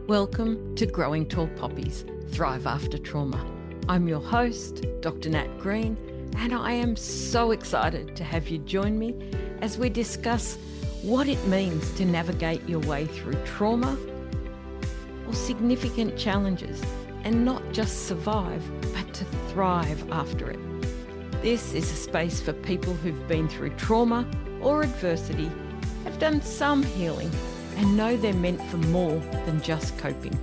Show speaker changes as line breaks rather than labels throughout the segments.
Welcome to Growing Tall Poppies, Thrive After Trauma. I'm your host, Dr. Nat Green, and I am so excited to have you join me as we discuss what it means to navigate your way through trauma or significant challenges and not just survive, but to thrive after it. This is a space for people who've been through trauma or adversity, have done some healing, and know they're meant for more than just coping.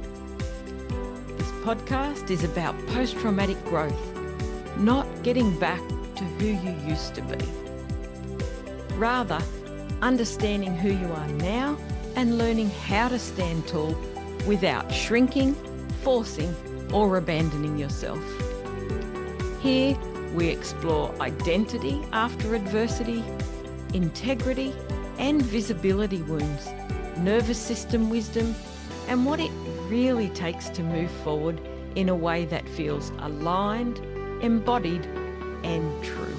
This podcast is about post-traumatic growth, not getting back to who you used to be. Rather, understanding who you are now and learning how to stand tall without shrinking, forcing, or abandoning yourself. Here, we explore identity after adversity, integrity and visibility wounds, nervous system wisdom, and what it really takes to move forward in a way that feels aligned, embodied, and true.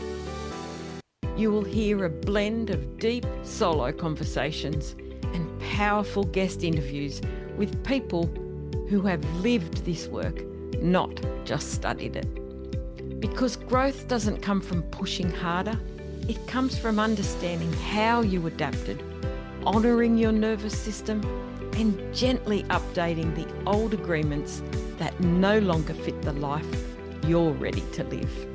You will hear a blend of deep solo conversations and powerful guest interviews with people who have lived this work, not just studied it. Because growth doesn't come from pushing harder, it comes from understanding how you adapted, honouring your nervous system, and gently updating the old agreements that no longer fit the life you're ready to live.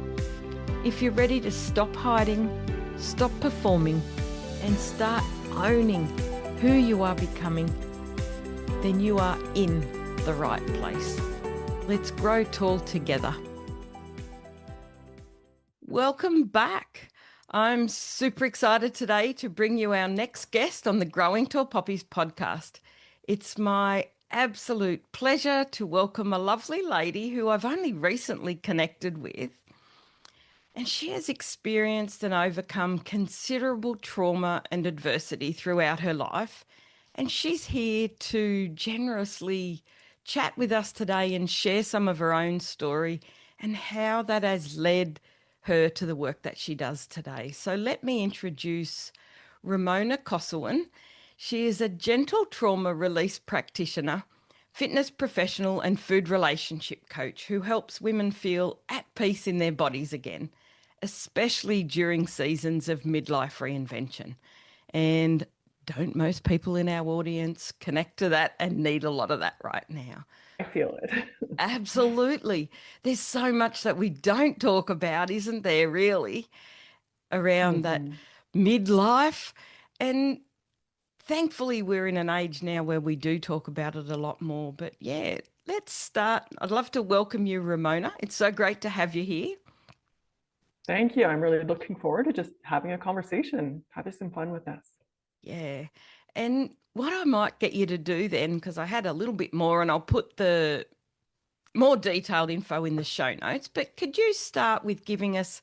If you're ready to stop hiding, stop performing, and start owning who you are becoming, then you are in the right place. Let's grow tall together. Welcome back. I'm super excited today to bring you our next guest on the Growing Tall Poppies podcast. It's my absolute pleasure to welcome a lovely lady who I've only recently connected with. And she has experienced and overcome considerable trauma and adversity throughout her life. And she's here to generously chat with us today and share some of her own story and how that has led her to the work that she does today. So let me introduce Ramona Kossowan. She is a gentle trauma release practitioner, fitness professional and food relationship coach who helps women feel at peace in their bodies again, especially during seasons of midlife reinvention. And don't most people in our audience connect to that and need a lot of that right now?
I feel it.
Absolutely. There's so much that we don't talk about, isn't there, really, around that midlife. And thankfully, we're in an age now where we do talk about it a lot more. But yeah, let's start. I'd love to welcome you, Ramona. It's so great to have you here.
Thank you. I'm really looking forward to just having a conversation, having some fun with this.
Yeah. And what I might get you to do then, because I had a little bit more and I'll put the more detailed info in the show notes, but could you start with giving us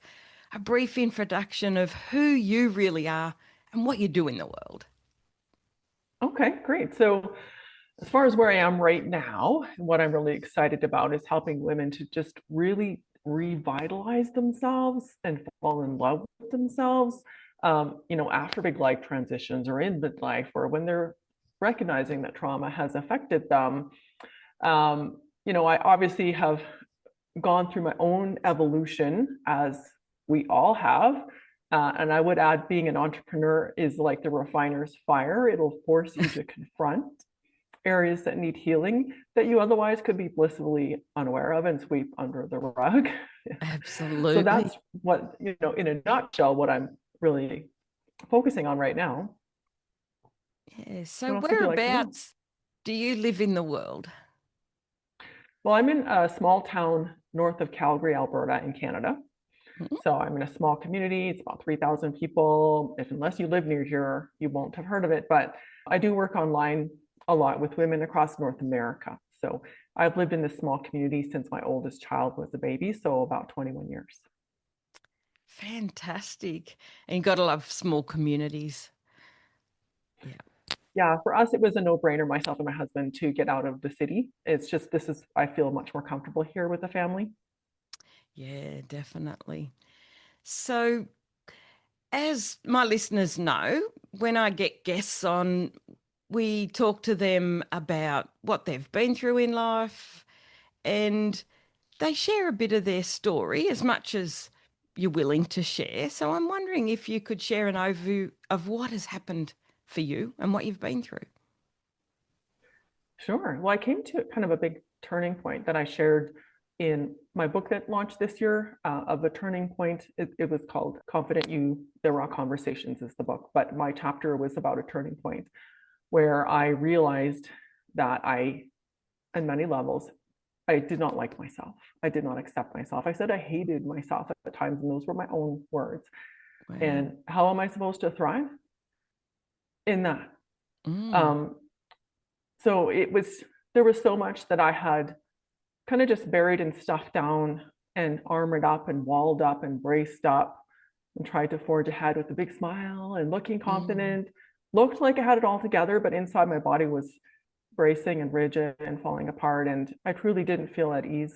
a brief introduction of who you really are and what you do in the world?
Okay, great. So as far as where I am right now, what I'm really excited about is helping women to just really revitalize themselves and fall in love with themselves, after big life transitions or in midlife, or when they're recognizing that trauma has affected them. I obviously have gone through my own evolution, as we all have. And I would add, being an entrepreneur is like the refiner's fire. It'll force you to confront areas that need healing that you otherwise could be blissfully unaware of and sweep under the rug.
Absolutely.
So that's what, in a nutshell, what I'm really focusing on right now.
Yeah. So whereabouts do you live in the world?
Well, I'm in a small town north of Calgary, Alberta, in Canada. Mm-hmm. So I'm in a small community. It's about 3,000 people. Unless you live near here, you won't have heard of it. But I do work online a lot with women across North America. So I've lived in this small community since my oldest child was a baby, so about 21 years.
Fantastic. And you've got to love small communities.
Yeah, for us, it was a no-brainer, myself and my husband, to get out of the city. It's just, I feel much more comfortable here with the family.
Yeah, definitely. So as my listeners know, when I get guests on, we talk to them about what they've been through in life, and they share a bit of their story as much as you're willing to share. So I'm wondering if you could share an overview of what has happened for you and what you've been through.
Sure. Well, I came to kind of a big turning point that I shared in my book that launched this year, of a turning point. It was called Confident You, The Raw Conversations is the book, but my chapter was about a turning point where I realized that on many levels, I did not like myself. I did not accept myself. I said I hated myself at times, and those were my own words.
Wow.
And how am I supposed to thrive in that?
Mm.
Um, so there was so much that I had kind of just buried and stuffed down and armored up and walled up and braced up and tried to forge ahead with a big smile and looking
Mm.
confident. Looked like I had it all together, but inside my body was bracing and rigid and falling apart. And I truly didn't feel at ease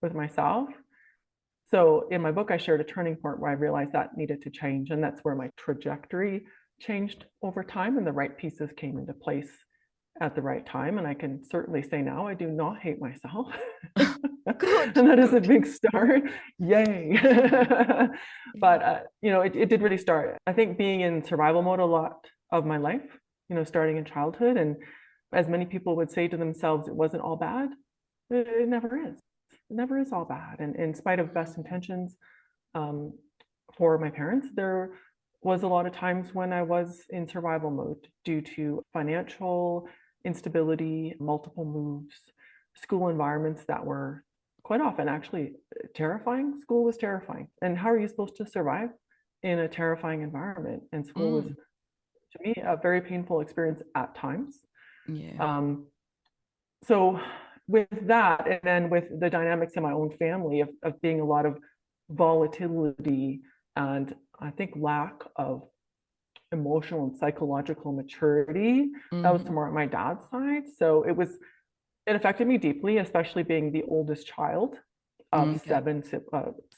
with myself. So in my book, I shared a turning point where I realized that needed to change. And that's where my trajectory changed over time and the right pieces came into place at the right time. And I can certainly say now I do not hate myself.
Good,
And that is a
good.
big start. Yay.
Yeah.
But, it did really start, I think, being in survival mode a lot of my life, starting in childhood. And as many people would say to themselves, it wasn't all bad. It never is. It never is all bad. And in spite of best intentions, um, for my parents, there was a lot of times when I was in survival mode due to financial instability, multiple moves, school environments that were quite often actually terrifying. School was terrifying. And how are you supposed to survive in a terrifying environment? And school was,
Mm.
to me, a very painful experience at times.
Yeah.
Um, so with that, and then with the dynamics in my own family of being a lot of volatility and I think lack of emotional and psychological maturity, that was
Hmm.
more on my dad's side. So it affected me deeply, especially being the oldest child of
Okay.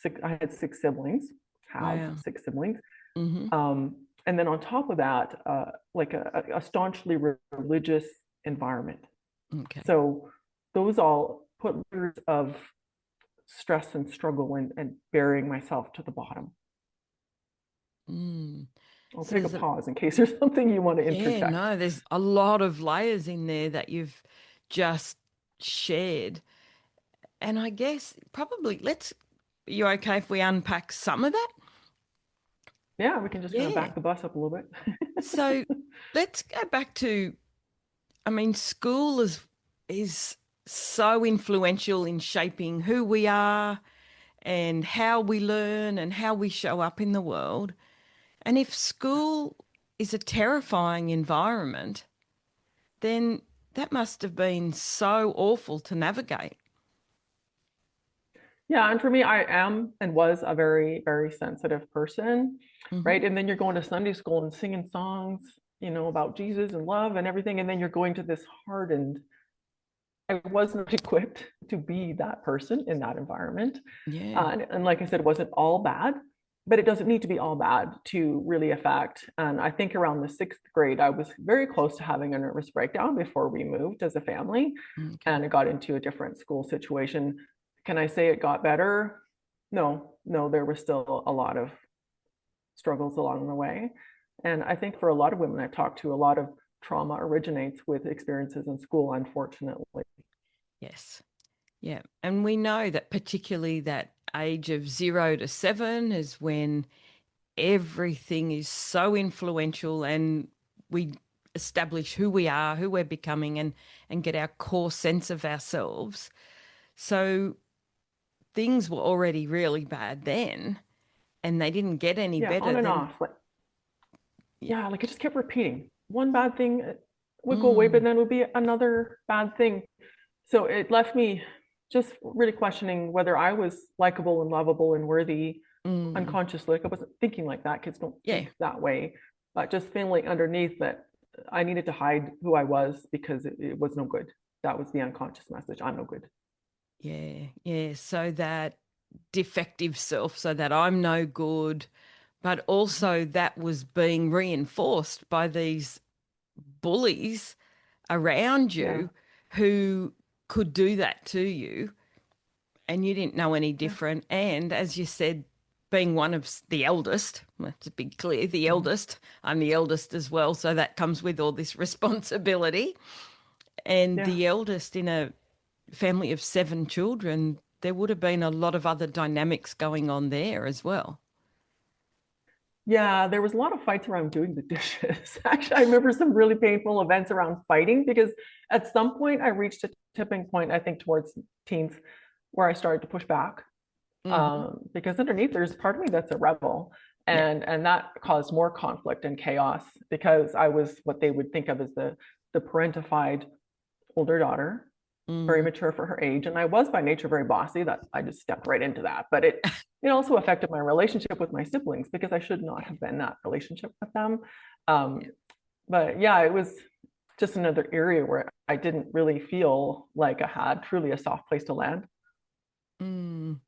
six. I had six siblings, have
Wow.
six siblings.
Hmm.
And then on top of that, like a staunchly religious environment.
Okay.
So those all put layers of stress and struggle and burying myself to the bottom.
Mm.
I'll
So
take a
there's a,
pause in case there's something you want to
yeah,
interject.
no, there's a lot of layers in there that you've just shared. And I guess probably you okay if we unpack some of that?
Yeah, we can just kind of
Yeah.
back the bus up a little bit.
So let's go back to, I mean, school is so influential in shaping who we are and how we learn and how we show up in the world. And if school is a terrifying environment, then that must have been so awful to navigate.
Yeah, and for me, I am and was a very, very sensitive person,
Hmm.
right? And then you're going to Sunday school and singing songs, about Jesus and love and everything. And then you're going to this hardened, I wasn't equipped to be that person in that environment.
Yeah.
And like I said, it wasn't all bad, but it doesn't need to be all bad to really affect. And I think around the sixth grade, I was very close to having a nervous breakdown before we moved as a family.
Okay.
And it got into a different school situation. Can I say it got better? No, no, there was still a lot of struggles along the way. And I think for a lot of women I've talked to, a lot of trauma originates with experiences in school, unfortunately.
Yes. Yeah. And we know that particularly that age of 0 to 7 is when everything is so influential and we establish who we are, who we're becoming, and get our core sense of ourselves. So things were already really bad then, and they didn't get any
Yeah,
better
on and
than,
off. Like,
yeah.
yeah, like it just kept repeating. One bad thing would go away, but
Mm.
then would be another bad thing. So it left me just really questioning whether I was likable and lovable and worthy
Mm.
unconsciously. Like I wasn't thinking like that. Kids don't
Yeah.
think that way, but just feeling underneath that I needed to hide who I was because it was no good. That was the unconscious message. I'm no good.
Yeah. Yeah. So that defective self, so that I'm no good, but
Mhm.
also that was being reinforced by these bullies around
Yeah.
you who could do that to you, and you didn't know any
Yeah.
different. And as you said, being one of the eldest, well, to be clear, the
Mhm.
eldest, I'm the eldest as well. So that comes with all this responsibility. And
Yeah.
the eldest in a family of 7 children, there would have been a lot of other dynamics going on there as well.
Yeah, there was a lot of fights around doing the dishes. Actually, I remember some really painful events around fighting because at some point I reached a tipping point, I think, towards teens where I started to push back.
Hmm.
Because underneath there's part of me that's a rebel.
Yeah.
And that caused more conflict and chaos because I was what they would think of as the parentified older daughter, very
Mm.
mature for her age. And I was by nature very bossy. That I just stepped right into that. But it also affected my relationship with my siblings because I should not have been that relationship with them. Um,
Yeah.
but yeah, it was just another area where I didn't really feel like I had truly a soft place to land.
Mm.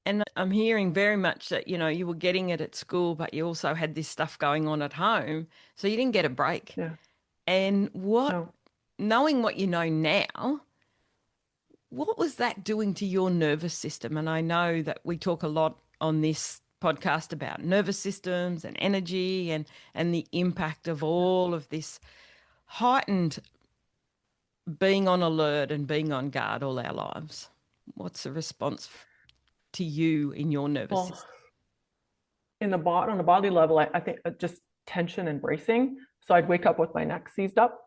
And I'm hearing very much that, you were getting it at school, but you also had this stuff going on at home. So you didn't get a break.
Yeah.
And
No.
knowing what you know now, what was that doing to your nervous system? And I know that we talk a lot on this podcast about nervous systems and energy and the impact of all of this heightened being on alert and being on guard all our lives. What's the response to you in your nervous
Well,
system?
on the body level, I think just tension and bracing. So I'd wake up with my neck seized up.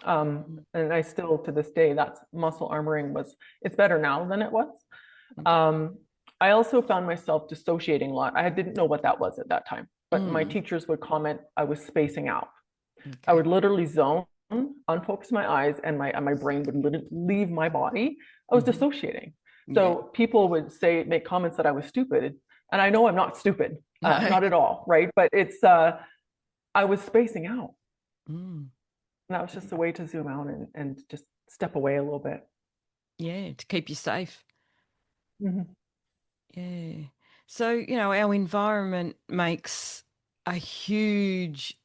And I still, to this day, that's muscle armoring it's better now than it was.
Okay.
Um, I also found myself dissociating a lot. I didn't know what that was at that time, but my
Mm,
teachers would comment I was spacing out. I
okay.
would literally zone, unfocus my eyes, and my brain would leave my body. I was
Hmm.
dissociating.
Yeah.
So people would make comments that I was stupid, and I know I'm not stupid,
No.
not at all, right? But I was spacing out,
Mm,
and that was just a way to zoom out and just step away a little bit.
yeah, to keep you safe.
Mhm.
Yeah. So, our environment makes a huge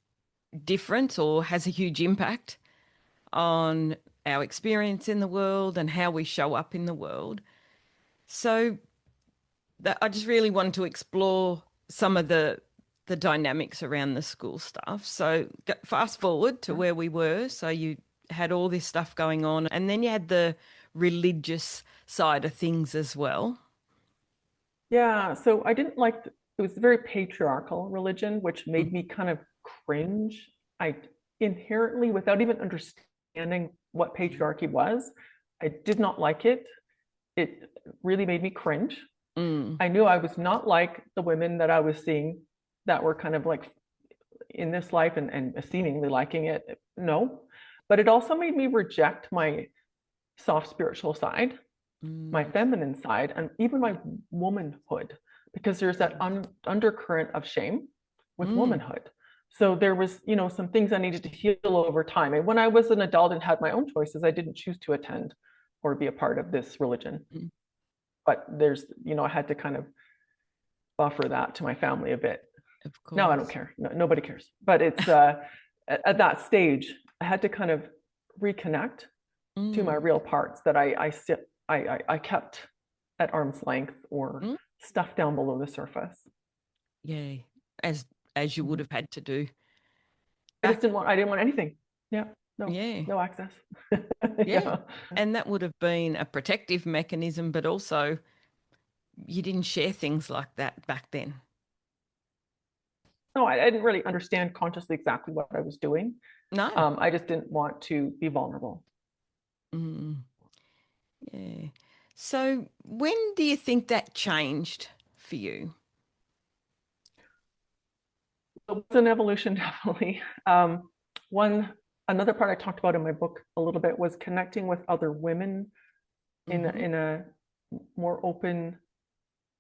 difference or has a huge impact on our experience in the world and how we show up in the world. So, I just really wanted to explore some of the dynamics around the school stuff. So, fast forward to where we were. So, you had all this stuff going on, and then you had the religious side of things as well.
Yeah, so I didn't like it was a very patriarchal religion, which made me kind of cringe. I inherently, without even understanding what patriarchy was, I did not like it. It really made me cringe.
Mm,
I knew I was not like the women that I was seeing that were kind of like in this life and seemingly liking it. No. But it also made me reject my soft spiritual side, my
mm,
feminine side, and even my womanhood, because there's that undercurrent of shame with
mm,
womanhood. So there was, some things I needed to heal over time. And when I was an adult and had my own choices, I didn't choose to attend or be a part of this religion.
mm.
But I had to kind of buffer that to my family a bit.
Of
Now I don't
course.
care. No, nobody cares. But it's at that stage, I had to kind of reconnect to my
Mm,
real parts that I kept at arm's length or
mm.
stuffed down below the surface.
Yeah, as you would
Mhm.
have had to do
I
back.
didn't want anything. Yeah, no,
Yeah,
no access.
yeah.
Yeah.
And that would have been a protective mechanism, but also you didn't share things like that back then.
No, I didn't really understand consciously exactly what I was doing.
No.
I just didn't want to be vulnerable.
Mm, yeah. So when do you think that changed for you?
So it's an evolution, definitely. One Another part I talked about in my book a little bit was connecting with other women
Hmm.
in a more open,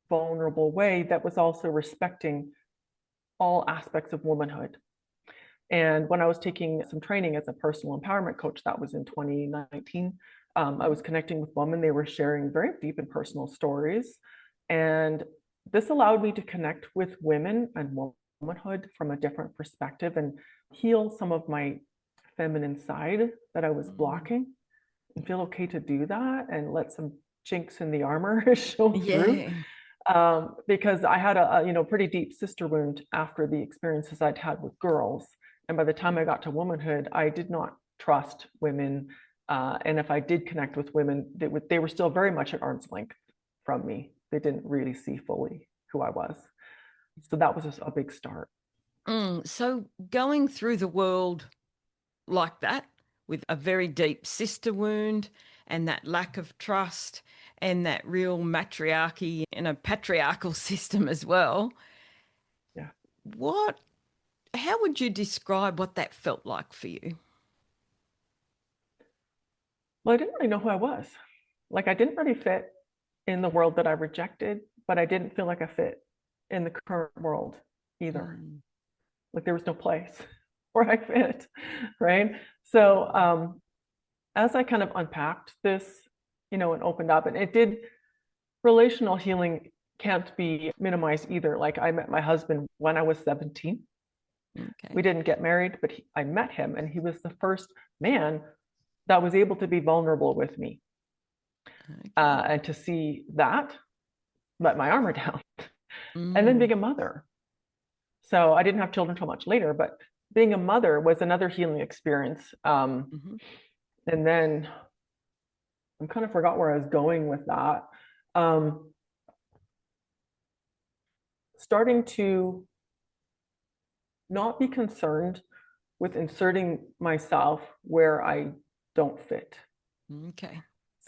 vulnerable way that was also respecting all aspects of womanhood. And when I was taking some training as a personal empowerment coach, that was in 2019, I was connecting with women. They were sharing very deep and personal stories. And this allowed me to connect with women and womanhood from a different perspective and heal some of my feminine side that I was blocking, and feel okay to do that and let some chinks in the armor show through.
Yeah.
Because I had a pretty deep sister wound after the experiences I'd had with girls. And by the time I got to womanhood, I did not trust women. And if I did connect with women, they were still very much at arm's length from me. They didn't really see fully who I was. So that was just a big start.
So going through the world like that, with a very deep sister wound and that lack of trust and that real matriarchy in a patriarchal system as well,
Yeah.
how would you describe what that felt like for you?
Well, I didn't really know who I was. Like, I didn't really fit in the world that I rejected, but I didn't feel like I fit in the current world either.
Mm.
Like, there was no place where I fit, right? So as I kind of unpacked this, and opened up, and it did, relational healing can't be minimized either. Like, I met my husband when I was 17.
Okay.
We didn't get married, but I met him, and he was the first man that was able to be vulnerable with me.
Okay.
And to see that let my armor down. And then
Mm.
being a mother. So I didn't have children until much later, but being a mother was another healing experience.
Mm-hmm.
And then I kind of forgot where I was going with that. Starting to not be concerned with inserting myself where I don't fit.
Okay.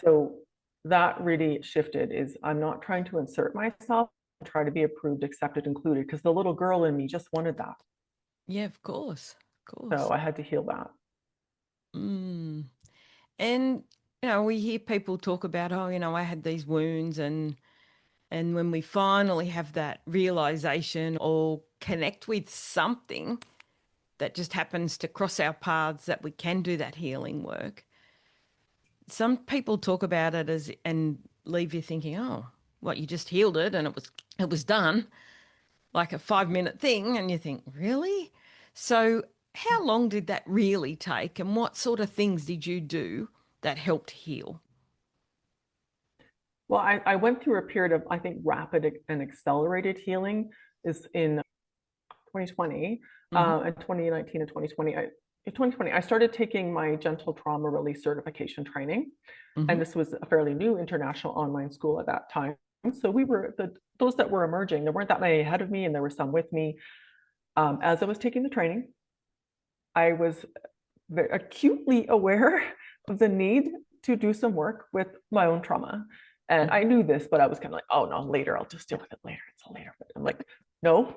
So that really shifted. Is I'm not trying to insert myself, try to be approved, accepted, included, because the little girl in me just wanted that.
Yeah, of course. Of
So
course.
I had to heal that.
Mm. And we hear people talk about, oh, I had these wounds, and when we finally have that realization or connect with something that just happens to cross our paths, that we can do that healing work. Some people talk about it as and leave you thinking, oh, what, you just healed it and it was done, like a 5-minute thing, and you think, really? So how long did that really take, and what sort of things did you do that helped heal?
Well, I went through a period of, I think, rapid and accelerated healing is in 2020,
Mm-hmm.
and 2019 and 2020. In 2020, I started taking my gentle trauma release certification training.
Mm-hmm.
And this was a fairly new international online school at that time. So we were those that were emerging. There weren't that many ahead of me, and there were some with me. As I was taking the training, I was acutely aware of the need to do some work with my own trauma. And I knew this, but I was kind of like, oh no, later, I'll just deal with it later. It's a later. But I'm like, no,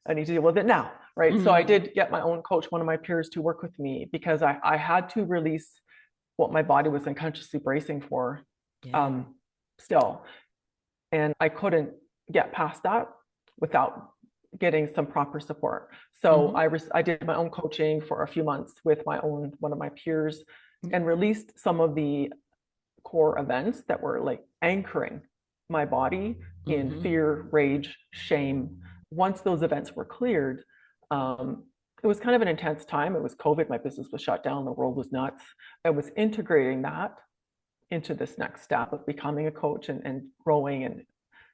I need to deal with it now. Right. So I
Mm-hmm.
did get my own coach, one of my peers, to work with me, because I had to release what my body was unconsciously bracing for
Yeah.
um, still. And I couldn't get past that without getting some proper support. So
Mm-hmm.
I did my own coaching for a few months with one of my peers, and released some of the core events that were like anchoring my body in
Mm-hmm.
fear, rage, shame. Once those events were cleared, it was kind of an intense time. It was COVID, my business was shut down, the world was nuts. I was integrating that into this next step of becoming a coach and growing. And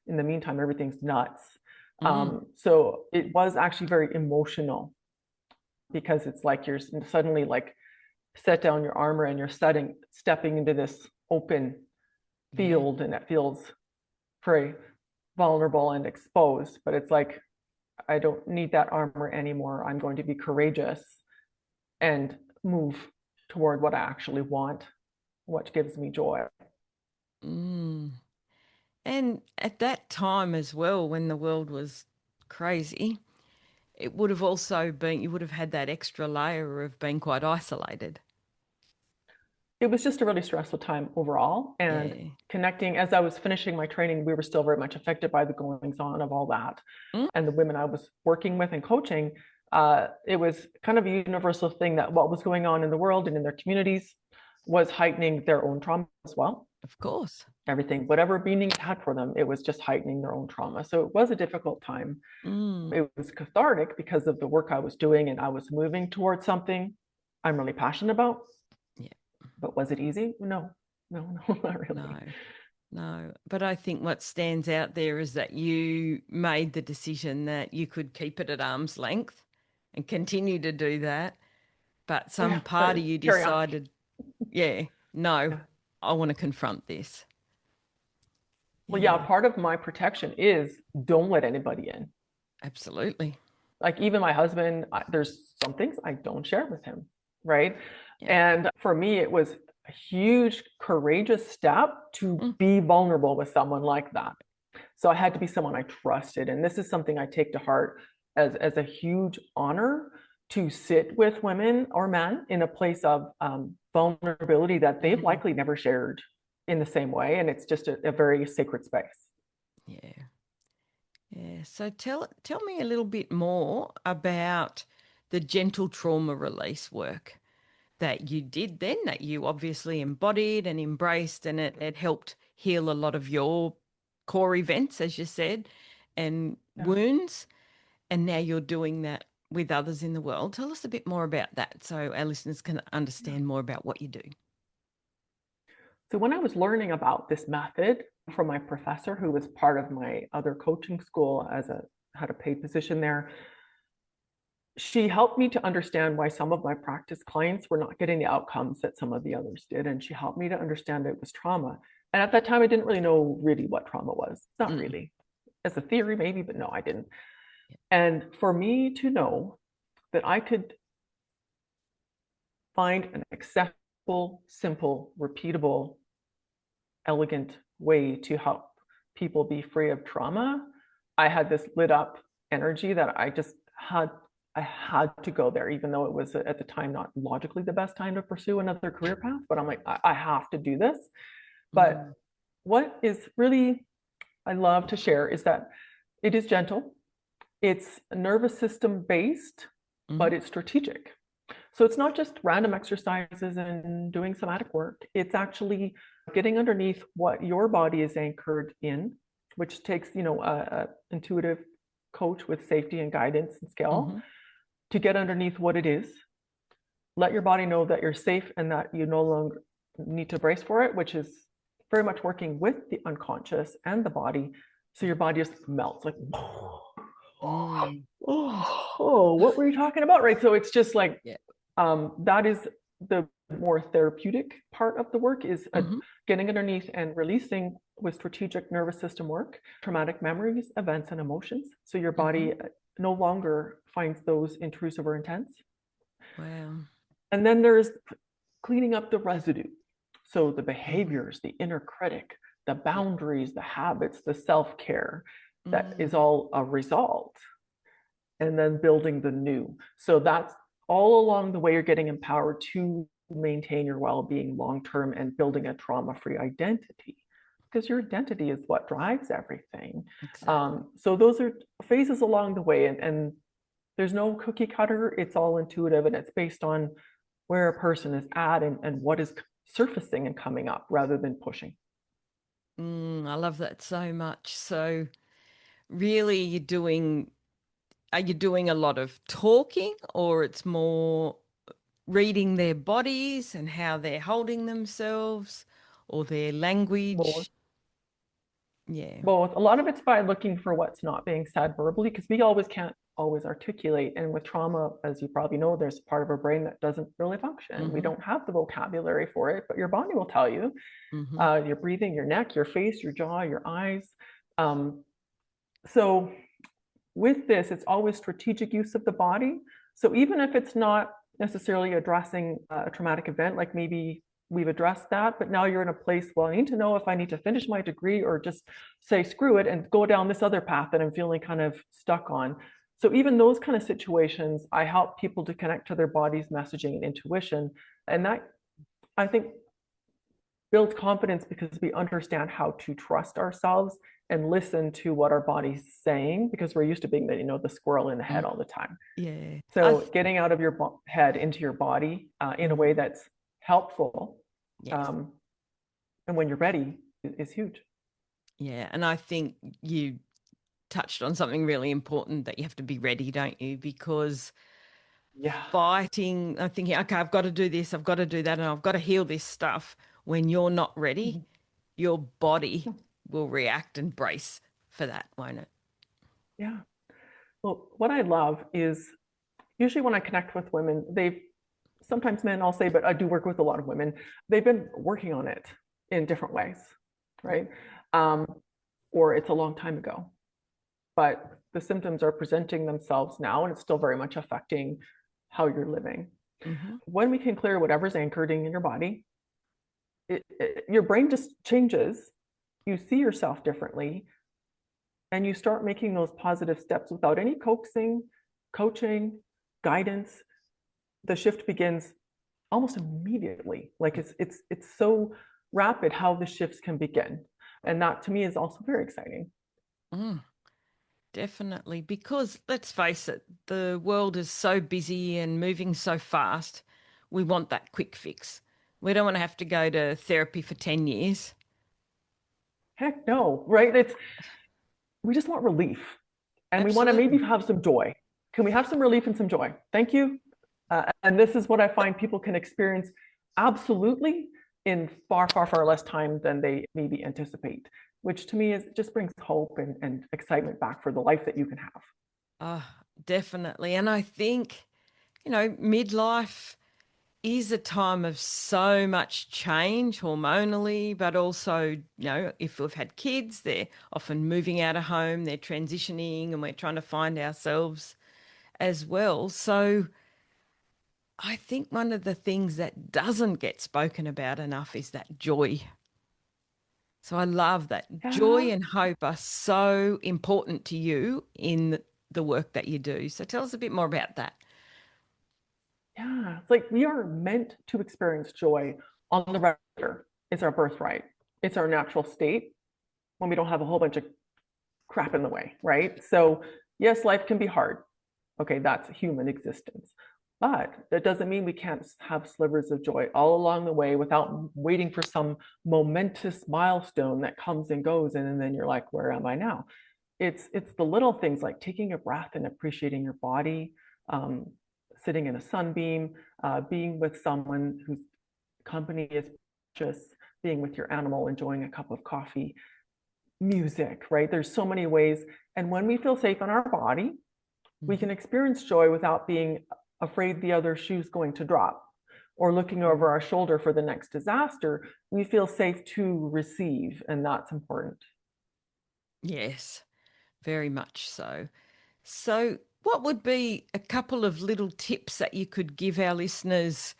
in the meantime, everything's nuts.
Mm-hmm.
So it was actually very emotional, because it's like you're suddenly like set down your armor and you're stepping into this open
Yeah.
field, and it feels very vulnerable and exposed. But it's like, I don't need that armor anymore. I'm going to be courageous and move toward what I actually want, what gives me joy.
Mm. And at that time as well, when the world was crazy, it would have also been, you would have had that extra layer of being quite isolated.
It was just a really stressful time overall. And
Yeah.
connecting, as I was finishing my training, we were still very much affected by the goings on of all that.
Mm.
And the women I was working with and coaching, it was kind of a universal thing that what was going on in the world and in their communities was heightening their own trauma as well.
Of course.
Everything, whatever meaning it had for them, it was just heightening their own trauma. So it was a difficult time.
Mm.
It was cathartic because of the work I was doing, and I was moving towards something. I'm really passionate about.
Yeah.
But was it easy? No, not really.
No. But I think what stands out there is that you made the decision that you could keep it at arm's length and continue to do that. But some
Yeah,
part of
but
you
carry on.
decided, yeah, no,
Yeah.
I want to confront this.
Well, yeah,
Yeah,
part of my protection is don't let anybody in.
absolutely.
Like even my husband, there's some things I don't share with him, right?
Yeah.
And for me, it was a huge, courageous step to
Mm,
be vulnerable with someone like that. So I had to be someone I trusted. And this is something I take to heart as a huge honor to sit with women or men in a place of vulnerability that they've
mm,
likely never shared in the same way. And it's just a very sacred space.
yeah. Yeah. So tell me a little bit more about the gentle trauma release work that you did then, that you obviously embodied and embraced, and it helped heal a lot of your core events, as you said, and
Yeah.
wounds. And now you're doing that with others in the world. Tell us a bit more about that so our listeners can understand more about what you do.
So when I was learning about this method from my professor, who was part of my other coaching school as a had a paid position there, she helped me to understand why some of my practice clients were not getting the outcomes that some of the others did. And she helped me to understand it was trauma. And at that time, I didn't really know really what trauma was. Not
Mm.
really. As a theory, maybe, but no, I didn't. And for me to know that I could find an accessible, simple, repeatable, elegant way to help people be free of trauma, I had this lit up energy that I had to go there, even though it was at the time not logically the best time to pursue another career path. But I'm like, I have to do this. But
Mm.
what is really I love to share is that it is gentle, it's nervous system based,
Mm.
but it's strategic. So it's not just random exercises and doing somatic work. It's actually getting underneath what your body is anchored in, which takes, a intuitive coach with safety and guidance and skill
Mm-hmm.
to get underneath what it is. Let your body know that you're safe and that you no longer need to brace for it, which is very much working with the unconscious and the body. So your body just melts like,
Mm.
oh, what were you talking about? Right. So it's just like,
Yeah.
that is the more therapeutic part of the work is
Mm-hmm.
getting underneath and releasing with strategic nervous system work, traumatic memories, events, and emotions. So your
Mm-hmm.
body no longer finds those intrusive or intense.
Wow.
And then there's cleaning up the residue. So the
Mm-hmm.
behaviors, the inner critic, the boundaries, the habits, the self care, that is
Mm.
all a result. And then building the new. So that's all along the way you're getting empowered to maintain your well being long term and building a trauma free identity because your identity is what drives everything.
Exactly.
So those are phases along the way, and there's no cookie cutter. It's all intuitive and it's based on where a person is at and what is surfacing and coming up rather than pushing.
I love that so much. So really are you doing a lot of talking, or it's more reading their bodies and how they're holding themselves or their
Both.
language? Yeah.
Both. A lot of it's by looking for what's not being said verbally because we always can't always articulate. And with trauma, as you probably know, there's part of our brain that doesn't really function. We
Mm-hmm.
don't have the vocabulary for it, but your body will tell you.
Mm-hmm.
Your breathing, your neck, your face, your jaw, your eyes. Um, so with this, it's always strategic use of the body. So even if it's not necessarily addressing a traumatic event, like maybe we've addressed that, but now you're in a place, well, I need to know if I need to finish my degree or just say screw it and go down this other path that I'm feeling kind of stuck on. So even those kind of situations, I help people to connect to their body's messaging and intuition. And that I think builds confidence because we understand how to trust ourselves and listen to what our body's saying because we're used to being the squirrel in the head
Mm.
all the time.
Yeah.
So getting out of your head into your body in a way
Mhm.
that's helpful,
Yes.
um, and when you're ready is huge.
Yeah. And I think you touched on something really important, that you have to be ready, don't you? Because
Yeah.
fighting, thinking, okay, I've got to do this, I've got to do that, and I've got to heal this stuff. When you're not ready,
Mhm.
your body will react and brace for that, won't it?
Yeah. Well, what I love is usually when I connect with women, they've sometimes men, I'll say, but I do work with a lot of women. They've been working on it in different ways, right? Um, or it's a long time ago, but the symptoms are presenting themselves now, and it's still very much affecting how you're living.
Mm-hmm.
When we can clear whatever's anchoring in your body, your brain just changes. You see yourself differently, and you start making those positive steps without any coaxing, coaching, guidance. The shift begins almost immediately. Like it's so rapid how the shifts can begin. And that to me is also very exciting.
Mm, definitely. Because let's face it, the world is so busy and moving so fast. We want that quick fix. We don't want to have to go to therapy for 10 years.
Heck no, right? It's we just want relief, and we want to maybe
Absolutely.
have some joy. Can we have some relief and some joy? Thank you. And this is what I find people can experience absolutely in far, far, far less time than they maybe anticipate, which to me is just brings hope and excitement back for the life that you can have.
Oh, definitely. And I think, midlife is a time of so much change hormonally, but also, if we've had kids, they're often moving out of home, they're transitioning, and we're trying to find ourselves as well. So I think one of the things that doesn't get spoken about enough is that joy. So I love that joy
Yeah,
and hope are so important to you in the work that you do. So tell us a bit more about that.
yeah. It's like we are meant to experience joy on the regular. It's our birthright. It's our natural state when we don't have a whole bunch of crap in the way, right? So, yes, life can be hard. Okay, that's human existence. But that doesn't mean we can't have slivers of joy all along the way without waiting for some momentous milestone that comes and goes. And then you're like, where am I now? It's the little things like taking a breath and appreciating your body, um, sitting in a sunbeam, being with someone whose company is just being with your animal, enjoying a cup of coffee, music, right? There's so many ways. And when we feel safe in our body, we can
Mhm.
experience joy without being afraid the other shoe's going to drop or looking over
Mhm.
our shoulder for the next disaster. We feel safe to receive, and that's important.
Yes, very much so. So, what would be a couple of little tips that you could give our listeners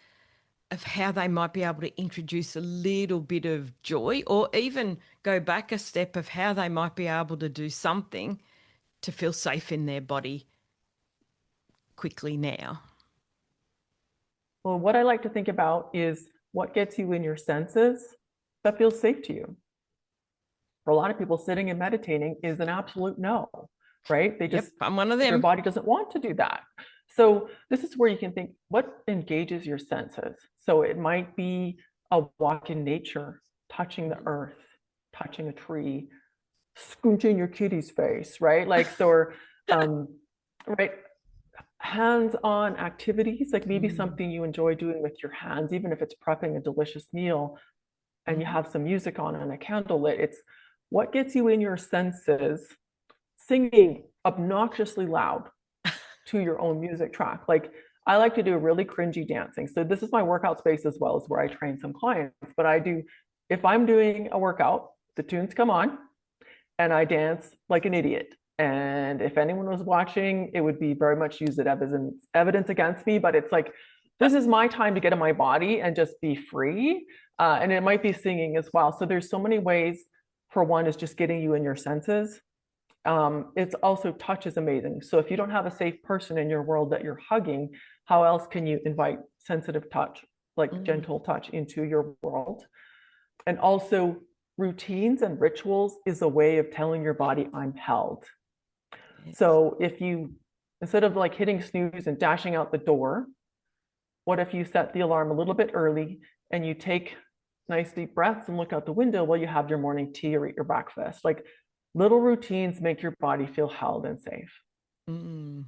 of how they might be able to introduce a little bit of joy, or even go back a step of how they might be able to do something to feel safe in their body quickly now?
Well, what I like to think about is what gets you in your senses that feels safe to you. For a lot of people, sitting and meditating is an absolute no, right? They
Yep,
just,
I'm one of
their
them.
body doesn't want to do that. So, this is where you can think what engages your senses. So, it might be a walk in nature, touching the earth, touching a tree, scooching your kitty's face, right? Like, so, or, um, right? Hands on activities, like maybe
Mm,
something you enjoy doing with your hands, even if it's prepping a delicious meal and you
mhm,
have some music on and a candle lit. It's what gets you in your senses, singing obnoxiously loud to your own music track. Like I like to do really cringy dancing. So this is my workout space as well as where I train some clients. But I do, if I'm doing a workout, the tunes come on and I dance like an idiot. And if anyone was watching, it would be very much used as evidence against me. But it's like, this is my time to get in my body and just be free. And it might be singing as well. So there's so many ways. For one, is just getting you in your senses. It's also touch is amazing. So if you don't have a safe person in your world that you're hugging, how else can you invite sensitive touch, like
mm,
gentle touch, into your world? And also, routines and rituals is a way of telling your body, I'm held.
yes.
So if you, instead of like hitting snooze and dashing out the door, what if you set the alarm a little bit early and you take nice deep breaths and look out the window while you have your morning tea or eat your breakfast? Like little routines make your body feel held and safe.
Mm.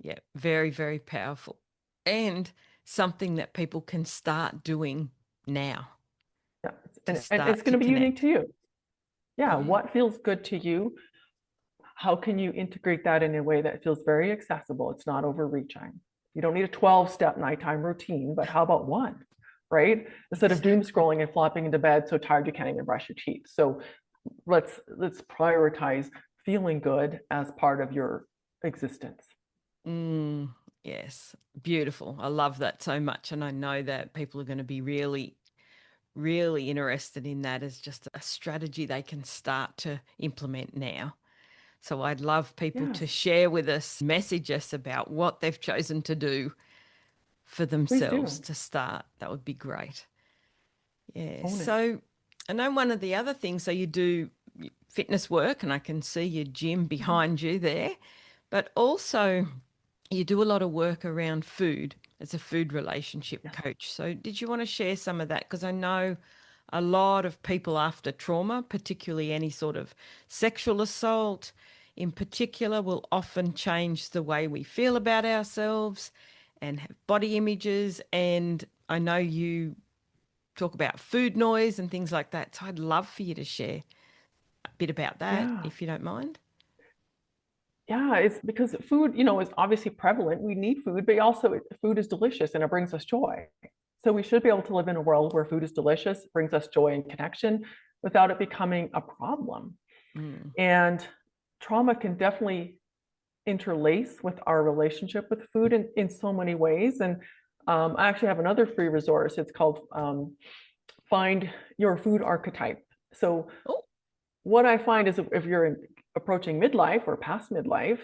Yeah, very, very powerful. And something that people can start doing now
Yeah.
to
And it's
start
going
to
to be unique
connect.
to you. Yeah.
Yeah.
What feels good to you? How can you integrate that in a way that feels very accessible? It's not overreaching. You don't need a 12-step nighttime routine, but how about one, right? Instead of doom
Exactly.
scrolling and flopping into bed so tired you can't even brush your teeth. So let's prioritize feeling good as part of your existence.
Mm, yes, beautiful. I love that so much. And I know that people are going to be really, really interested in that as just a strategy they can start to implement now. So I'd love people to
Yes,
share with us, message us about what they've chosen to do for
please
themselves
do.
to start. That would be great. Yeah.
Own it.
So I know one of the other things, so you do fitness work, and I can see your gym
Mhm.
behind you there, but also you do a lot of work around food as a food relationship
Yes.
coach. So did you want to share some of that? Because I know a lot of people after trauma, particularly any sort of sexual assault in particular, will often change the way we feel about ourselves and have body images. And I know you talk about food noise and things like that. So I'd love for you to share a bit about that,
Yeah.
if you don't mind.
Yeah, it's because food, is obviously prevalent. We need food, but also food is delicious and it brings us joy. So we should be able to live in a world where food is delicious, brings us joy and connection without it becoming a problem.
Mm.
And trauma can definitely interlace with our relationship with food in so many ways. And I actually have another free resource. It's called Find Your Food Archetype. So
Oh,
what I find is if you're approaching midlife or past midlife,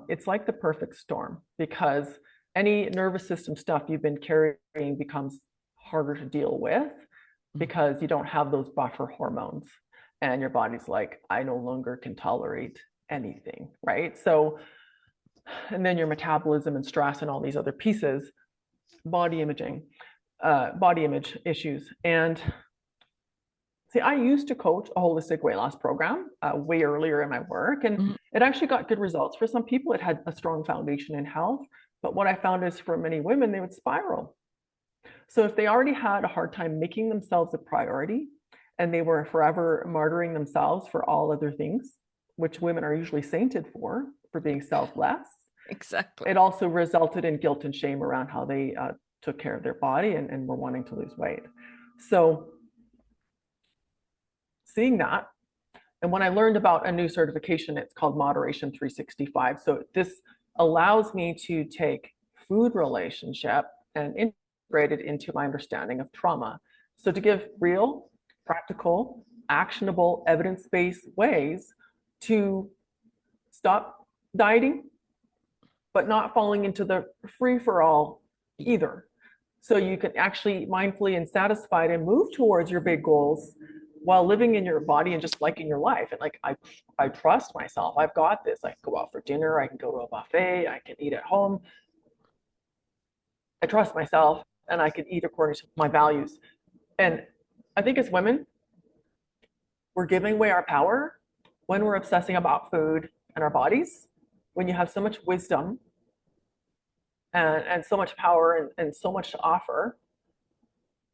it's like the perfect storm because any nervous system stuff you've been carrying becomes harder to deal with
mhm.
because you don't have those buffer hormones and your body's like, I no longer can tolerate anything, right? So, and then your metabolism and stress and all these other pieces, body imaging, body image issues. And see, I used to coach a holistic weight loss program way earlier in my work, and
Mhm.
it actually got good results. For some people, it had a strong foundation in health. But what I found is for many women, they would spiral. So if they already had a hard time making themselves a priority and they were forever martyring themselves for all other things, which women are usually sainted for being selfless,
Exactly.
it also resulted in guilt and shame around how they took care of their body and were wanting to lose weight. So seeing that, and when I learned about a new certification, it's called Moderation 365. So this allows me to take food relationship and integrate it into my understanding of trauma. So to give real, practical, actionable, evidence-based ways to stop dieting, but not falling into the free-for-all
Yeah.
either. So you can actually mindfully and satisfied and move towards your big goals while living in your body and just liking your life. And like I trust myself. I've got this. I can go out for dinner, I can go to a buffet, I can eat at home. I trust myself and I can eat according to my values. And I think as women, we're giving away our power when we're obsessing about food and our bodies. When you have so much wisdom and so much power and so much to offer,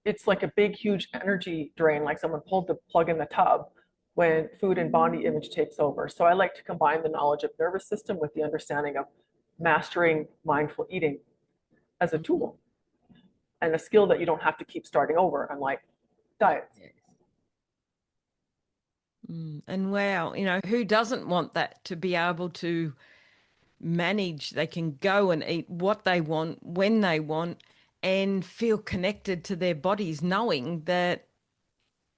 it's like a big, huge energy drain, like someone pulled the plug in the tub when food and body image takes over. So I like to combine the knowledge of nervous system with the understanding of mastering mindful eating as a
Mhm.
tool and a skill that you don't have to keep starting over, unlike diets.
Yes. And wow, who doesn't want that to be able to manage? They can go and eat what they want, when they want, and feel connected to their bodies, knowing that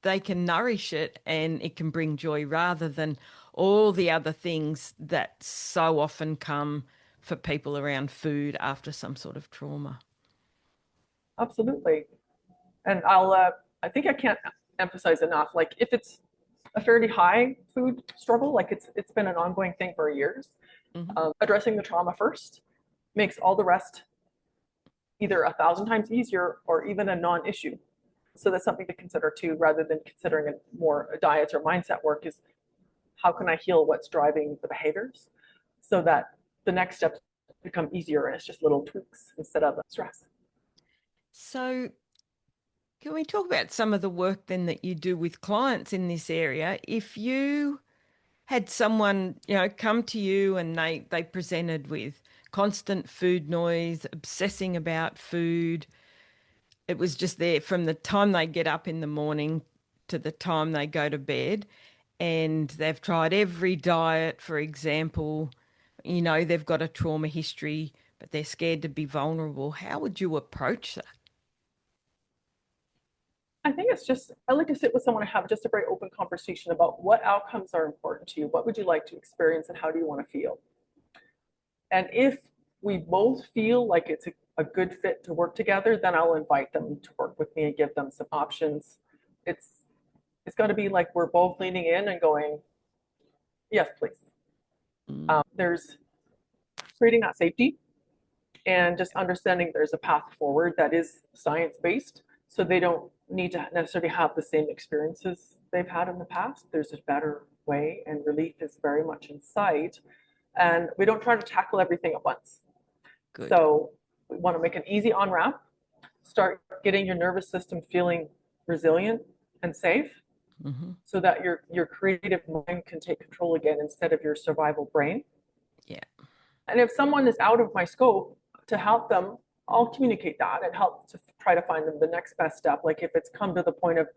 they can nourish it and it can bring joy rather than all the other things that so often come for people around food after some sort of trauma.
Absolutely. And I think I can't emphasize enough, like if it's a fairly high food struggle, like it's been an ongoing thing for years,
Hmm.
addressing the trauma first makes all the rest either 1,000 times easier or even a non-issue. So that's something to consider too, rather than considering it more diets or mindset work is how can I heal what's driving the behaviors so that the next step become easier, and it's just little tweaks instead of stress.
So, can we talk about some of the work then that you do with clients in this area? If you had someone, come to you and they presented with constant food noise, obsessing about food, it was just there from the time they get up in the morning to the time they go to bed, and they've tried every diet, for example, they've got a trauma history, but they're scared to be vulnerable. How would you approach that?
I think I like to sit with someone and have just a very open conversation about what outcomes are important to you. What would you like to experience and how do you want to feel? And if we both feel like it's a good fit to work together, then I'll invite them to work with me and give them some options. It's got to be like we're both leaning in and going, yes, please. There's creating that safety and just understanding there's a path forward that is science-based, so they don't need to necessarily have the same experiences they've had in the past. There's a better way, and relief is very much in sight. And we don't try to tackle everything at once.
Good.
So we want to make an easy on-ramp, start getting your nervous system feeling resilient and safe, so that your creative mind can take control again instead of your survival brain.
Yeah.
And if someone is out of my scope to help them, I'll communicate that and help to try to find them the next best step. Like if it's come to the point of,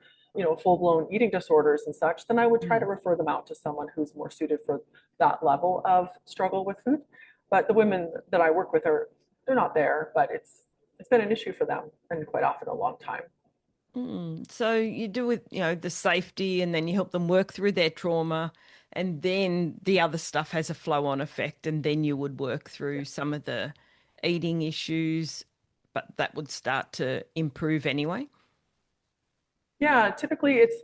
full-blown eating disorders and such, then I would try to refer them out to someone who's more suited for that level of struggle with food. But the women that I work with they're not there, but it's been an issue for them, and quite often a long time.
So you do with, the safety, and then you help them work through their trauma, and then the other stuff has a flow-on effect, and then you would work through some of the eating issues, but that would start to improve anyway.
Yeah, typically it's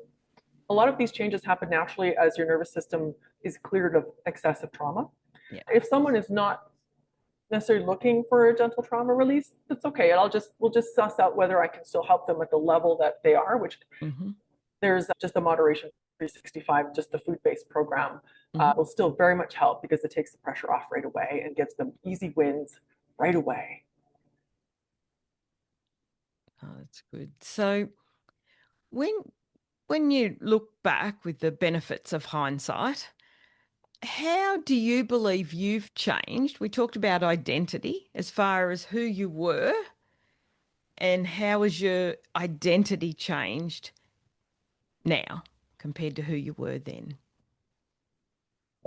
a lot of these changes happen naturally as your nervous system is cleared of excessive trauma.
Yeah.
If someone is not necessarily looking for a gentle trauma release, that's okay. And we'll just suss out whether I can still help them at the level that they are, which there's just a moderation 365, just the food-based program will still very much help because it takes the pressure off right away and gives them easy wins right away.
Oh, that's good. So when you look back with the benefits of hindsight, how do you believe you've changed? We talked about identity as far as who you were, and how has your identity changed now compared to who you were then?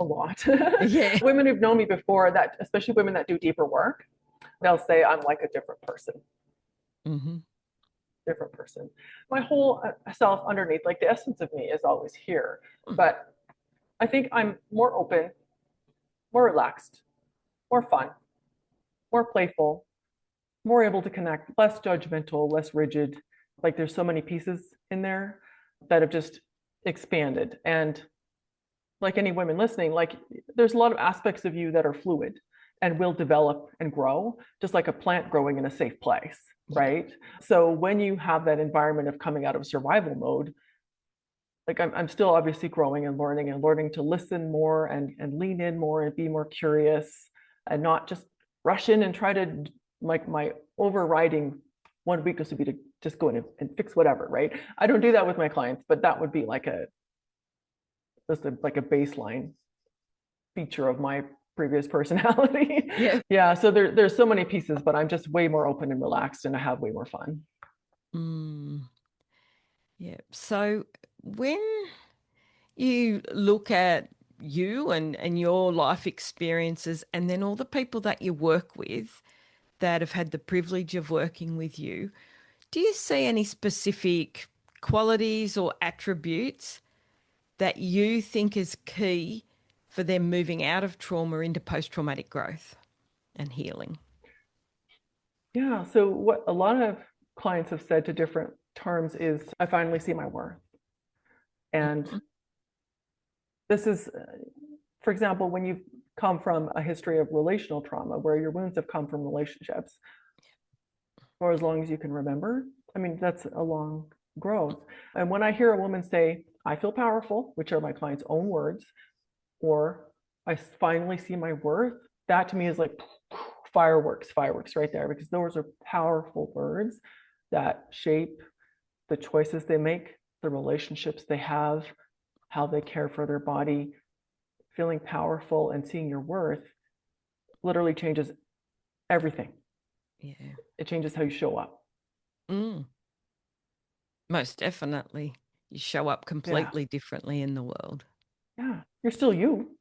A lot.
Yeah.
Women who've known me before, that especially women that do deeper work, they'll say I'm like a different person. Different person. My whole self underneath, like the essence of me is always here, but I think I'm more open, more relaxed, more fun, more playful, more able to connect, less judgmental, less rigid. Like there's so many pieces in there that have just expanded. And like any women listening, like there's a lot of aspects of you that are fluid and will develop and grow, just like a plant growing in a safe place, right? So when you have that environment of coming out of survival mode, like I'm still obviously growing and learning to listen more and lean in more and be more curious and not just rush in and try to, like my overriding one weakness would be to just go in and fix whatever, right? I don't do that with my clients, but that would be like a baseline feature of my previous personality. Yeah. So there's so many pieces, but I'm just way more open and relaxed, and I have way more fun.
Yeah. So when you look at you and your life experiences, and then all the people that you work with that have had the privilege of working with you, do you see any specific qualities or attributes that you think is key for them moving out of trauma into post-traumatic growth and healing?
Yeah. So what a lot of clients have said to different terms is, I finally see my worth. And this is, for example, when you've come from a history of relational trauma, where your wounds have come from relationships for as long as you can remember. I mean, that's a long growth. And when I hear a woman say, I feel powerful, which are my client's own words, or I finally see my worth, that to me is like fireworks right there, because those are powerful words that shape the choices they make, the relationships they have, how they care for their body. Feeling powerful and seeing your worth literally changes everything.
Yeah.
It changes how you show up.
Most definitely. You show up completely differently in the world.
Yeah. You're still you,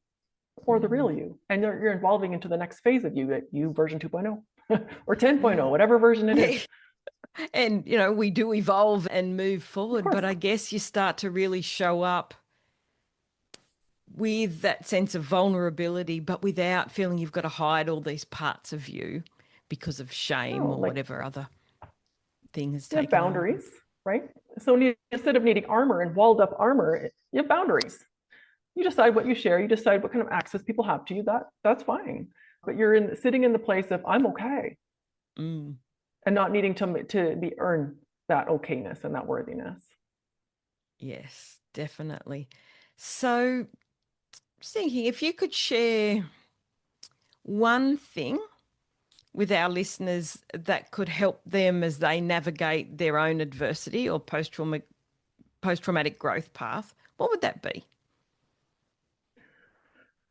or the real you. And you're evolving into the next phase of you version 2.0 or 10.0, whatever version it is.
And, we do evolve and move forward, but I guess you start to really show up with that sense of vulnerability, but without feeling you've got to hide all these parts of you because of shame or whatever other thing has taken
boundaries, right? So instead of needing armor and walled up armor, you have boundaries. You decide what you share. You decide what kind of access people have to you. That's fine. But you're sitting in the place of I'm okay, and not needing to be earn that okayness and that worthiness.
Yes, definitely. So, thinking if you could share one thing with our listeners that could help them as they navigate their own adversity or post-traumatic growth path, what would that be?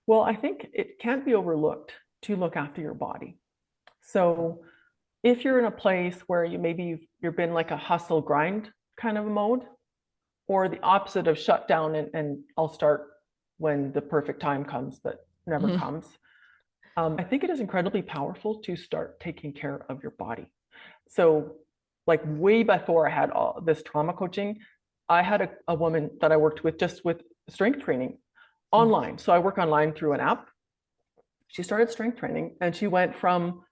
Well, I think it can't be overlooked to look after your body. So if you're in a place where you've been like a hustle grind kind of mode, or the opposite of shut down and I'll start when the perfect time comes, but never comes. I think it is incredibly powerful to start taking care of your body. So like way before I had all this trauma coaching, I had a woman that I worked with just with strength training online. So I work online through an app. She started strength training and she went from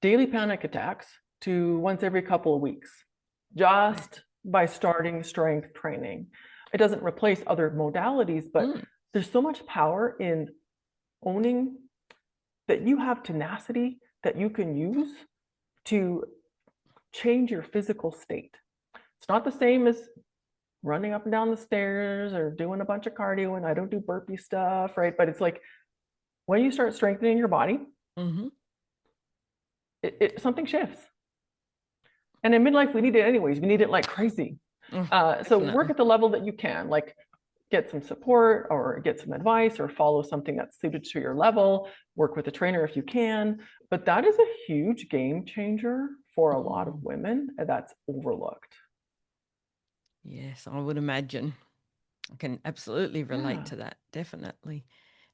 daily panic attacks to once every couple of weeks, just by starting strength training. It doesn't replace other modalities, but there's so much power in owning that you have tenacity that you can use to change your physical state. It's not the same as running up and down the stairs or doing a bunch of cardio, and I don't do burpee stuff, right? But it's like when you start strengthening your body, something shifts. And in midlife, we need it anyways. We need it like crazy. So work at the level that you can, like get some support or get some advice or follow something that's suited to your level, work with a trainer if you can. But that is a huge game changer for a lot of women that's overlooked.
Yes, I would imagine. I can absolutely relate to that, definitely.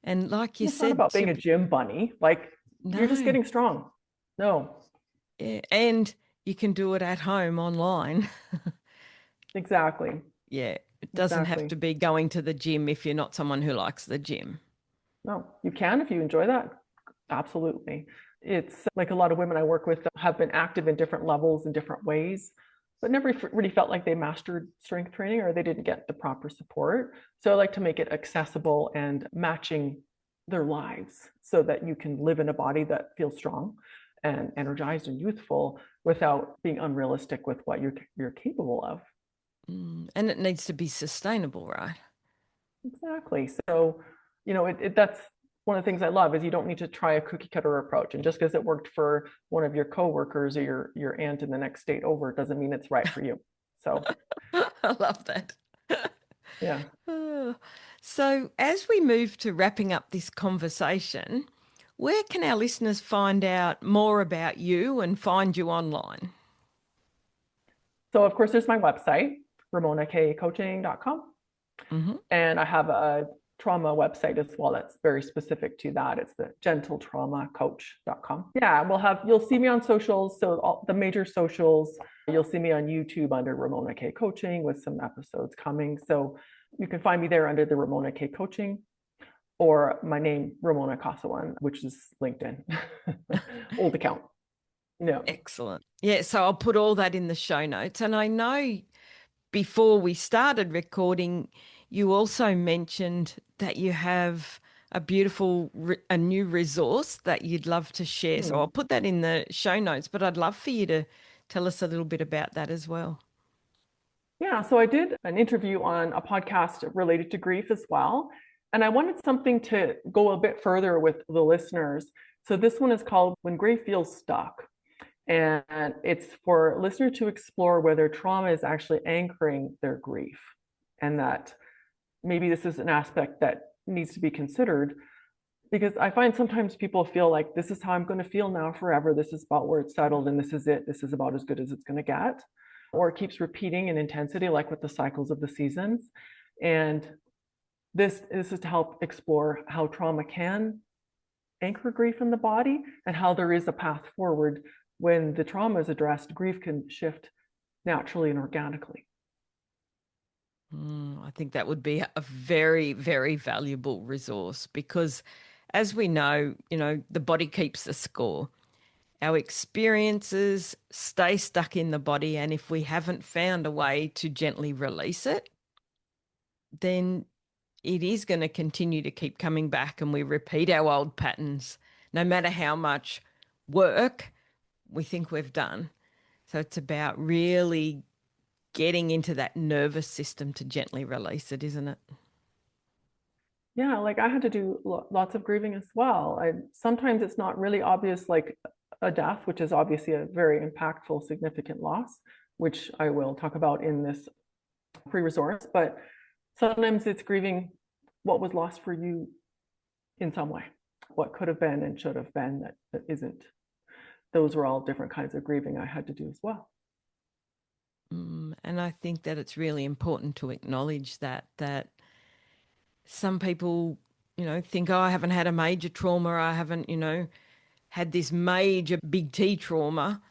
And like you
it's
said,
not about being a gym bunny. Like you're just getting strong. No.
Yeah, and you can do it at home online.
Exactly.
Yeah, it doesn't have to be going to the gym if you're not someone who likes the gym.
No, you can if you enjoy that. Absolutely. It's like a lot of women I work with have been active in different levels in different ways, but never really felt like they mastered strength training or they didn't get the proper support. So I like to make it accessible and matching their lives so that you can live in a body that feels strong and energized and youthful without being unrealistic with what you're capable of.
And it needs to be sustainable, right?
Exactly. So, that's one of the things I love is you don't need to try a cookie cutter approach. And just because it worked for one of your coworkers or your aunt in the next state over doesn't mean it's right for you. So
I love that.
Yeah.
So as we move to wrapping up this conversation, where can our listeners find out more about you and find you online?
So of course, there's my website, ramonakcoaching.com. And I have a trauma website as well that's very specific to that. It's the gentletraumacoach.com. Yeah, you'll see me on socials. So all the major socials, you'll see me on YouTube under Ramona K Coaching with some episodes coming. So you can find me there under the Ramona K Coaching or my name, Ramona Kossowan, which is LinkedIn, old account. No.
Excellent. Yeah, so I'll put all that in the show notes. And I know before we started recording, you also mentioned that you have a new resource that you'd love to share. So I'll put that in the show notes, but I'd love for you to tell us a little bit about that as well.
Yeah, so I did an interview on a podcast related to grief as well. And I wanted something to go a bit further with the listeners. So this one is called When Grief Feels Stuck. And it's for listeners to explore whether trauma is actually anchoring their grief, and that maybe this is an aspect that needs to be considered, because I find sometimes people feel like this is how I'm going to feel now forever. This is about where it's settled, and this is it. This is about as good as it's going to get. Or it keeps repeating in intensity, like with the cycles of the seasons. And this is to help explore how trauma can anchor grief in the body, and how there is a path forward. When the trauma is addressed, grief can shift naturally and organically.
I think that would be a very, very valuable resource because, as we know, the body keeps the score. Our experiences stay stuck in the body, and if we haven't found a way to gently release it, then it is going to continue to keep coming back, and we repeat our old patterns, no matter how much work we think we've done. So it's about really getting into that nervous system to gently release it, isn't it?
Yeah, like I had to do lots of grieving as well. Sometimes it's not really obvious, like a death, which is obviously a very impactful, significant loss, which I will talk about in this free resource. But sometimes it's grieving what was lost for you in some way, what could have been and should have been that isn't. Those were all different kinds of grieving I had to do as well.
And I think that it's really important to acknowledge that some people, think, oh, I haven't had a major trauma, I haven't, had this major big T trauma.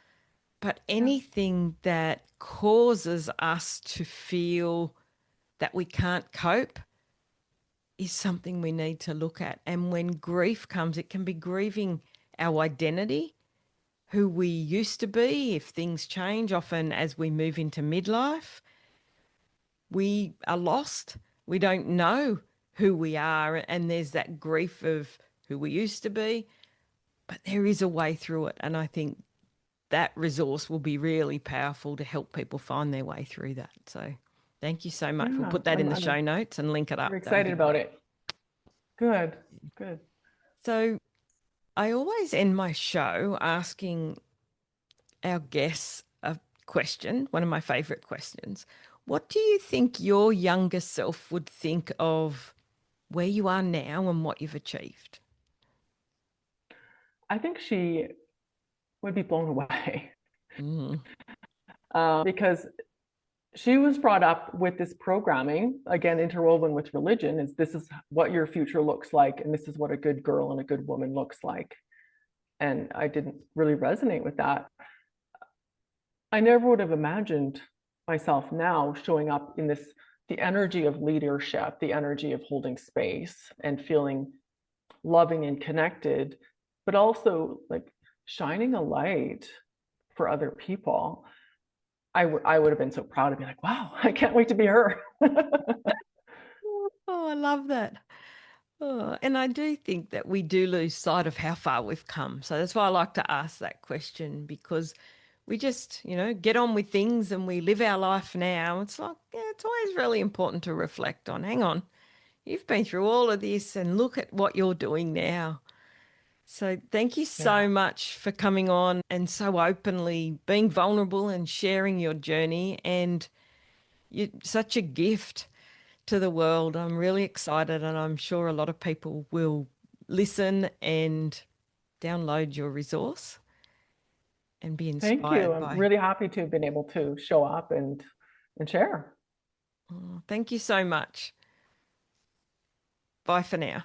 But anything that causes us to feel that we can't cope is something we need to look at. And when grief comes, it can be grieving our identity, who we used to be. If things change, often as we move into midlife, we are lost. We don't know who we are, and there's that grief of who we used to be, but there is a way through it. And I think that resource will be really powerful to help people find their way through that. So thank you so much. We'll put that in the show notes and link it up.
We're excited about it. Good.
So I always end my show asking our guests a question, one of my favorite questions. What do you think your younger self would think of where you are now and what you've achieved?
I think she would be blown away. Because she was brought up with this programming, again, interwoven with religion, is this is what your future looks like, and this is what a good girl and a good woman looks like. And I didn't really resonate with that. I never would have imagined myself now showing up in the energy of leadership, the energy of holding space and feeling loving and connected, but also like shining a light for other people. I would have been so proud to be like, wow, I can't wait to be her.
Oh, I love that. Oh, and I do think that we do lose sight of how far we've come. So that's why I like to ask that question, because we just, get on with things and we live our life now. It's like, it's always really important to reflect on, hang on, you've been through all of this and look at what you're doing now. So thank you so much for coming on and so openly being vulnerable and sharing your journey. And you're such a gift to the world. I'm really excited, and I'm sure a lot of people will listen and download your resource and be inspired.
Thank you. I'm really happy to have been able to show up and share.
Oh, thank you so much. Bye for now.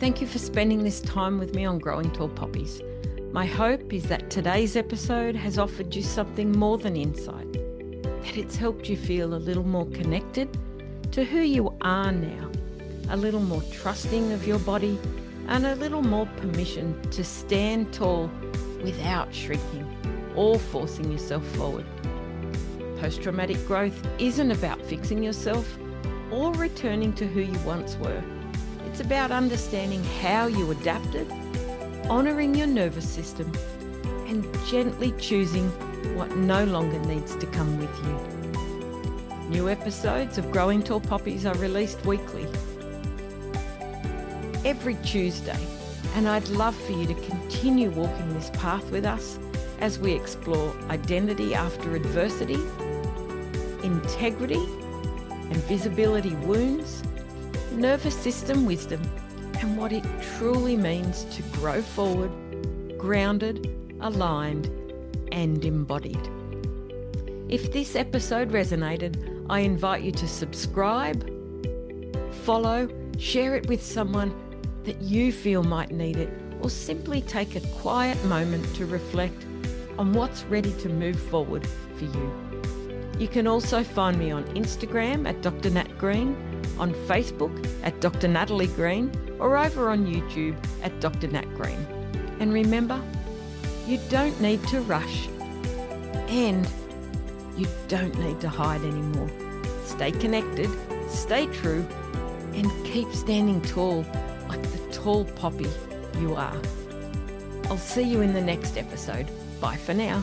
Thank you for spending this time with me on Growing Tall Poppies. My hope is that today's episode has offered you something more than insight, that it's helped you feel a little more connected to who you are now, a little more trusting of your body, and a little more permission to stand tall without shrinking or forcing yourself forward. Post-traumatic growth isn't about fixing yourself or returning to who you once were. It's about understanding how you adapted, honouring your nervous system, and gently choosing what no longer needs to come with you. New episodes of Growing Tall Poppies are released weekly. every Tuesday, and I'd love for you to continue walking this path with us as we explore identity after adversity, integrity and visibility wounds, nervous system wisdom, and what it truly means to grow forward, grounded, aligned, and embodied. If this episode resonated, I invite you to subscribe, follow, share it with someone that you feel might need it, or simply take a quiet moment to reflect on what's ready to move forward for you. You can also find me on Instagram at Dr. Nat Green, on Facebook at Dr. Natalie Green, or over on YouTube at Dr. Nat Green. And remember, you don't need to rush, and you don't need to hide anymore. Stay connected, stay true, and keep standing tall like the tall poppy you are. I'll see you in the next episode. Bye for now.